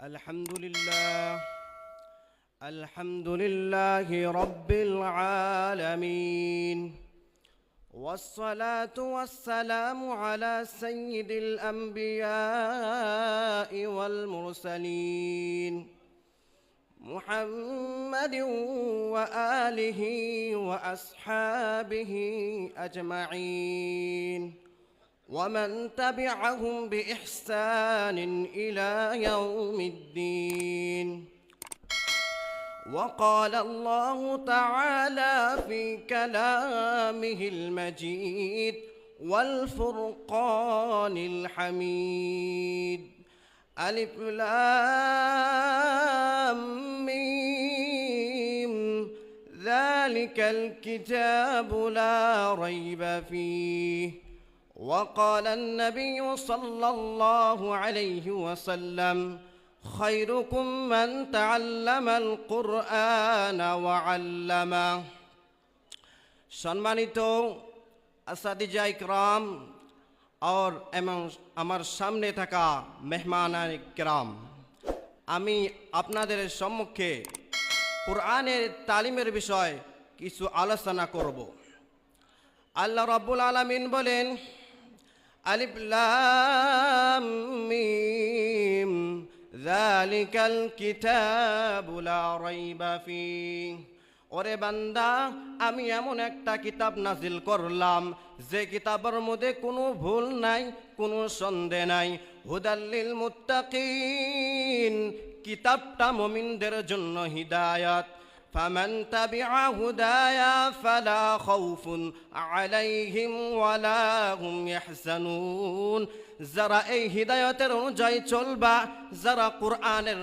الحمد لله رب العالمين، والصلاة والسلام على سيد الأنبياء والمرسلين محمد وآله وأصحابه أجمعين، ومن تبعهم بإحسان إلى يوم الدين. وقال الله تعالى في كلامه المجيد والفرقان الحميد: ألف لام ميم، ذلك الكتاب لا ريب فيه. وقال النبي صلى الله عليه وسلم: خيركم من تعلم القرآن وعلمه। সম্মানিত আসাদিজা ইকরাম और আমার সামনে থাকা মেহমান ইকরাম, আমি আপনাদের সম্মুখে কোরআনের তালিমের বিষয় কিছু আলোচনা করব। আল্লাহ রাব্বুল আলামিন বলেন: আলিফ লাম মিম, যালিকাল কিতাবু লা রাইবা ফীহ। ওরে বান্দা, আমি এমন একটা কিতাব নাজিল করলাম যে কিতাবের মধ্যে কোনো ভুল নাই, কোনো সন্দেহ নাই। হুদাল্লিল মুত্তাকিন, কিতাবটা মুমিনদের জন্য হিদায়াত। ফামান তাবিআ হুদায়া ফালা খাউফুন আলাইহিম ওয়ালা হুম ইয়াহজানুন। যারা এই হিদায়তের অনুযায়ী চলবা, যারা কোরআনের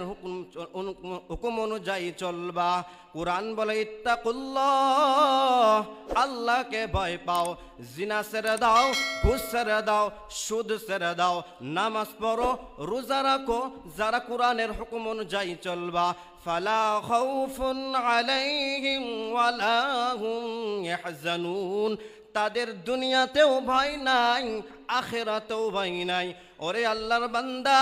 হুকুম অনুযায়ী চলবা। কোরআন বলে ইত্তাকুল্লাহ, আল্লাহকে ভয় পাও, জিনা ছেড়ে দাও, ঘুষ ছেড়ে দাও, সুদ ছেড়ে দাও, নামাজ পড়ো, রোজা রাখো। যারা কোরআনের হুকুম অনুযায়ী চলবা, ফালা খাউফুন আলাইহিম ওয়ালা হুম ইয়াহজানুন, তাদের দুনিয়াতেও ভয় নাই, আখিরাতেও ভয় নাই। ওরে আল্লাহর বান্দা,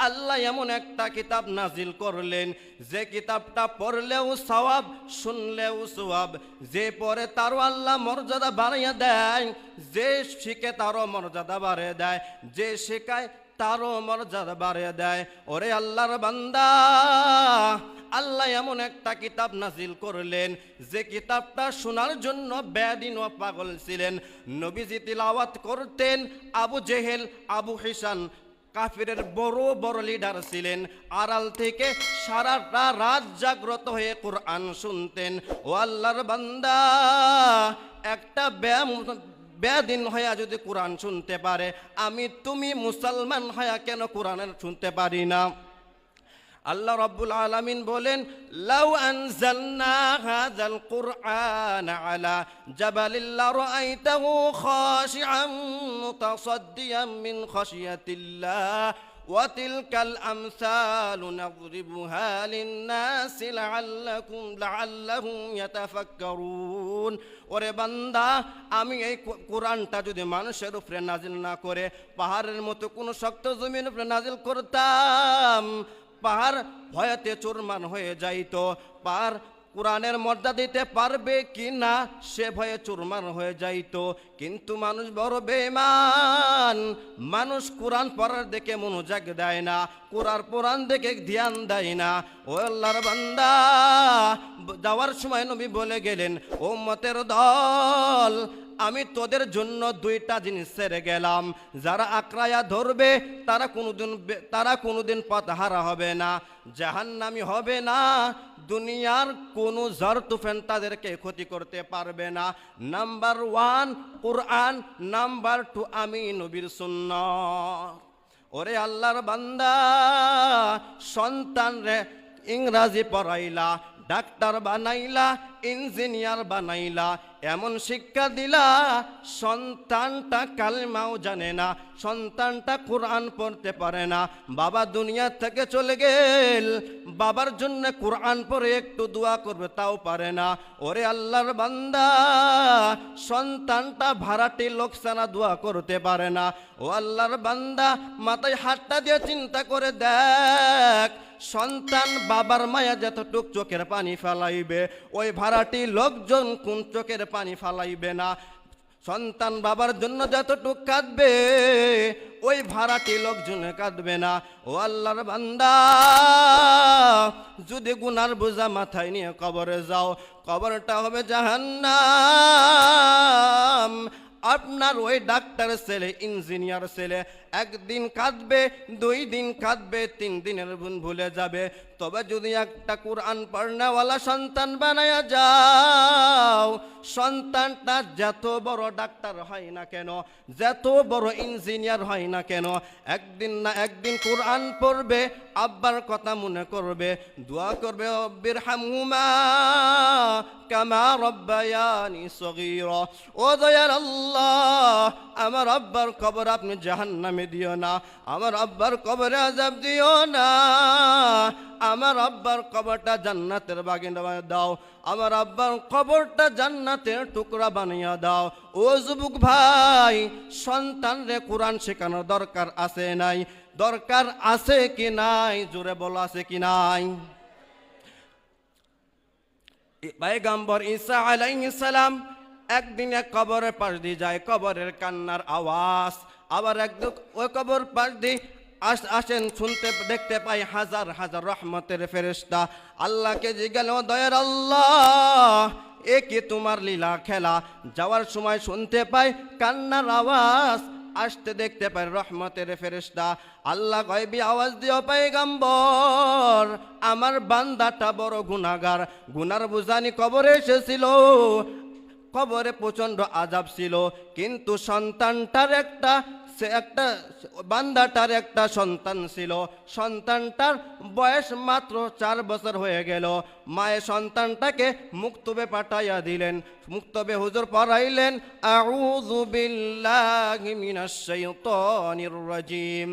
আল্লাহ এমন একটা কিতাব নাজিল করলেন যে কিতাবটা পড়লেও সওয়াব, শুনলেও সওয়াব। যে পড়ে তারও আল্লাহ মর্যাদা বাড়িয়ে দেয়, যে শিখে তারও মর্যাদা বাড়িয়ে দেয়, যে শেখায় তারও মর্যাদা বাড়িয়ে দেয়। ওরে আল্লাহর বান্দা, আল্লাহ এমন একটা কিতাব নাজিল করলেন যে কিতাবটা শোনার জন্য বেদিন ও পাগল ছিলেন। নবীজি তিলাওয়াত করতেন, আবু জেহেল, আবু হিসান কাফিরের বড় বড় লিডার ছিলেন, আড়াল থেকে সারাটা রাত জাগ্রত হয়ে কোরআন শুনতেন। ও আল্লাহর বান্দা, একটা বেদিন হইয়া যদি কোরআন শুনতে পারে, আমি তুমি মুসলমান হইয়া কেন কোরআন শুনতে পারি না? আল্লাহ রাব্বুল আলামিন বলেন: লাউ আনজালনা হাযাল কুরআন আলা জাবালিন লারাআইতাহু খাশিআন মুতাসাদ্দিয়াম মিন খাশিয়াতিল্লাহ ওয়া তিলকাল আমসালু নাযরিবুহা লিন-নাসি লাআল্লাহুম ইয়াতাফাক্কারুন। ওরে বান্দা, আমি এই কোরআনটা যদি মানুষের উপরে নাজিল না করে পাহাড়ের মতো কোনো শক্ত জমির উপরে নাজিল করতাম, পাহাড় ভয়তে চুরমার হয়ে যাইত। পাহাড় কোরআনের মর্যাদা দিতে পারবে কি না সে ভয়ে চুরমার হয়ে যাইত। কিন্তু মানুষ বড় বেঈমান, মানুষ কোরআন পড়ার দিকে মনোযোগ দেয় না, কোরআন দেখে ধ্যান দেয় না। ও আল্লাহর বান্দা, যাওয়ার সময় নবী বলে গেলেন: ও উম্মতের দল, আমি তোদের জন্য দুইটা জিনিস ছেড়ে গেলাম। যারা আঁকড়ায়া ধরবে তারা কোনোদিন পথহারা হবে না, জাহান্নামী হবে না, দুনিয়ার কোনো ঝড় তুফান তাদেরকে ক্ষতি করতে পারবে না। নাম্বার 1 কোরআন, নাম্বার 2 আমি নবীর সুন্নাত। ওরে আল্লাহর বান্দা, সন্তান রে ইংরাজি পড়াইলা, ডাক্তার বানাইলা, ইঞ্জিনিয়ার বানাইলা, এমন শিক্ষা দিলা সন্তানটা কালেমাও জানে না, সন্তানটা কোরআন পড়তে পারে না। বাবা দুনিয়া থেকে চলে গেল, বাবার জন্য কোরআন পড়ে একটু দোয়া করবে তাও পারে না। ওরে আল্লাহর বান্দা, সন্তানটা ভাড়াটি লোকসানা দোয়া করতে পারে না। ও আল্লাহর বান্দা, মাথায় হাতটা দিয়ে চিন্তা করে দেখ, সন্তান বাবার মায়া যতটুক চোখের পানি ফেলাইবে, ওই ভাড়াটি লোকজন কোন চোখের পানি ফেলাইবে না। সন্তান বাবার জন্য যতটুক কাঁদবে, ওই ভাড়াটি লোকজনে কাঁদবে না। ও আল্লাহর বান্দা, যদি গুনার বোঝা মাথায় নিয়ে কবরে যাও, কবরটা হবে জাহান্নাম। আপনার ওই ডাক্তার ছেলে, ইঞ্জিনিয়ার ছেলে একদিন কাঁদবে, 2 দিন কাঁদবে, 3 দিনের ভুলে যাবে। তবে যদি একটা কোরআন পড়নেওয়ালা সন্তান বানায়া যাও, সন্তানটা যত বড় ডাক্তার হয় না কেন, যত বড় ইঞ্জিনিয়ার হয় না কেন, একদিন না একদিন কোরআন পড়বে, আব্বার কথা মনে করবে, দোয়া করবে, রব্বির হামহুমা কামা রব্বায়ানি সগীরা। ও দয়াল আল্লাহ, আমার আব্বার কবর আপনি জাহান্নামে দিও না, আমার আব্বার কবরে আযাব দিও না, আমার আব্বার কবরটা জান্নাতের বাগিচা বানিয়ে দাও, আমার আব্বার কবরটা জান্নাতের টুকরা বানিয়ে দাও। ও যুবক ভাই, সন্তানরে কোরআন শেখানোর দরকার আছে নাই? দরকার আছে কি নাই? জোরে বলো, আছে কি নাই? পয়গম্বর ঈসা আলাইহিস সালাম একদিন এক কবরের পাশ দিয়ে যায়, কবরের কান্নার আওয়াজ। আবার একদিন ওই কবর পাশ দিয়ে আসেন, শুনতে দেখতে পাই হাজার হাজার রহমতের ফেরেশতা। আল্লাহকে জিজ্ঞাসা, ও দয়ার আল্লাহ, এ কি তোমার লীলা খেলা? যাওয়ার সময় শুনতে পাই কান্নার আওয়াজ, আসতে দেখতে পাই রহমতের ফেরেশতা। আল্লাহ গায়বী আওয়াজ দিও, পয়গম্বর, আমার বান্দাটা বড় গুনাহগার, গুনার বুঝানি কবরে এসেছিল, কবরে প্রচন্ড আযাব ছিল, কিন্তু সন্তানটার একটা বান্দাটার একটা সন্তান ছিল, সন্তানটার বয়স মাত্র 4 বছর হয়ে গেল। মায়ের সন্তানটাকে মুক্তবে পাঠাইয়া দিলেন, মুক্তবে হুজুর পড়াইলেন, আউযু বিল্লাহি মিনাশ শাইতানির রাজিম,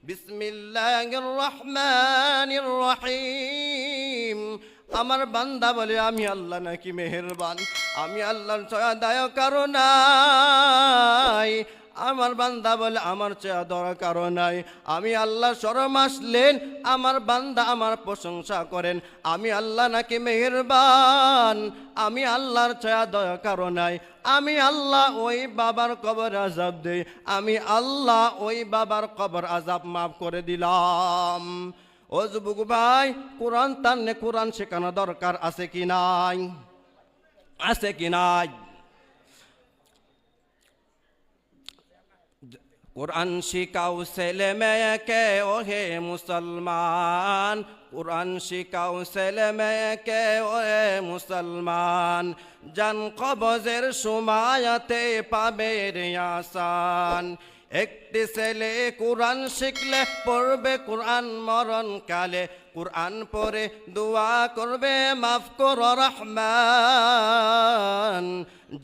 বিসমিল্লাহির রহমানির রহিম। আমার বান্দা বলে, আমি আল্লাহ নাকি মেহেরবান, আমি আল্লাহর ছয়া দয়া কারো নাই। আমার বান্দা বলে, আমার চেয়ে দরকার নাই। আমি আল্লাহ শরম আসলেন, আমার বান্দা আমার প্রশংসা করেন, আমি আল্লাহ নাকি মেহেরবান, আমি আল্লাহর চেয়ে দরকার নাই। আমি আল্লাহ ওই বাবার কবর আযাব দেই, আমি আল্লাহ ওই বাবার কবর আযাব মাফ করে দিলাম। ও যুবক ভাই, কোরআন তান্নে কোরআন শেখানো দরকার আছে কি নাই? আছে কি নাই? কোরআন শিখাও ছেলে মেয়েকে, ও হে মুসলমান, কোরআন শিখাও ছেলে মেয়েকে, ও হে মুসলমান, জান কবজের সময়তে পাবে রে আসান। একটি ছেলে কোরআন শিখলে পড়বে কোরআন মরণ কালে, কোরআন পড়ে দোয়া করবে, মাফ করো রহমান,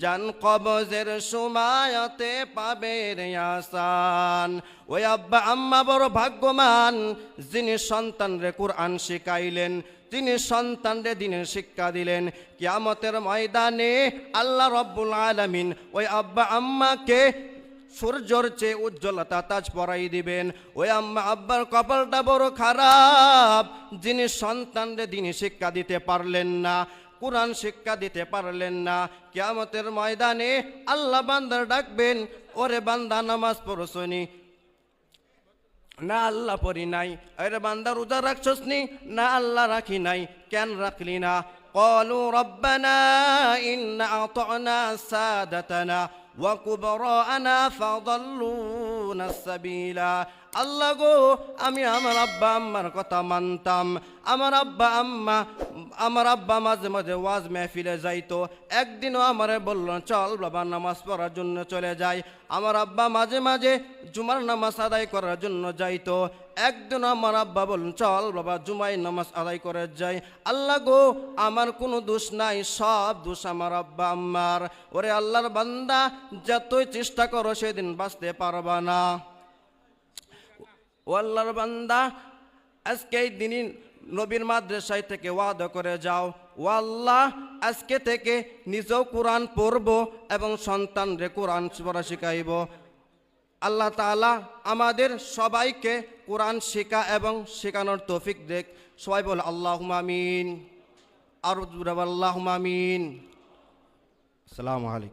জান কবজের সময়তে পাবে রে আসান। ওই আব্বা আম্মা বড় ভাগ্যবান, যিনি সন্তানরে কোরআন শিখাইলেন, তিনি সন্তানরে দিনের শিক্ষা দিলেন। কিয়ামতের ময়দানে আল্লাহ রব্বুল আলামিন ওই আব্বা আম্মাকে সূর্যর চেয়ে উজ্জ্বলতা তাজ পরাই দিবেন। ওই আম্মা আব্বার কপালটা বড় খারাপ, যিনি সন্তানরে দিনের শিক্ষা দিতে পারলেন না, কোরআন শিক্ষা দিতে পারলেন না। কিয়ামতের ময়দানে আল্লাহ বান্দার ডাকবেন, ওরে বান্দা নামাজ পড়ছনি না? আল্লাহ পড়ি নাই। আরে বান্দা রোজা রাখছস নি? না আল্লাহ রাখি নাই। কেন রাখলি না? ক্বালু রব্বানা ইন্না আতা'না সাদাতানা ওয়া কুবরা'ানা ফাদাল্লুনা সাবিলা। আল্লাহ গো, আমি আমার আব্বা আম্মার কথা মানতাম, আমার আব্বা আম্মা আমার আব্বা মাঝে মাঝে ওয়াজ মেহফিলে যাইতো। একদিনও আমারে বলল চল বাবা নামাজ পড়ার জন্য চলে যাই। আমার আব্বা মাঝে মাঝে জুমার নামাজ আদায় করার জন্য যাইতো। একদিন আমার আব্বা বললেন চল বাবা জুমায় নামাজ আদায় করে যাই। আল্লাহ গো, আমার কোনো দোষ নাই, সব দোষ আমার আব্বা আম্মার। ওরে আল্লাহর বান্দা, যতই চেষ্টা করো সেদিন বাঁচতে পারবা না। ও আল্লাহর বান্দা, আজকে এই দিনই নবীর মাদ্রাসায় থেকে ওয়াদা করে যাও, ও আল্লাহ আজকে থেকে নিজেও কোরআন পড়ব এবং সন্তানরে কোরআন পড়া শিখাইব। আল্লাহ তাআলা আমাদের সবাইকে কোরআন শেখা এবং শেখানোর তৌফিক দেখ। সবাই বলে আল্লাহুম্মা আমিন। আর আল্লাহুম্মা আমিন। আসসালামু আলাইকুম।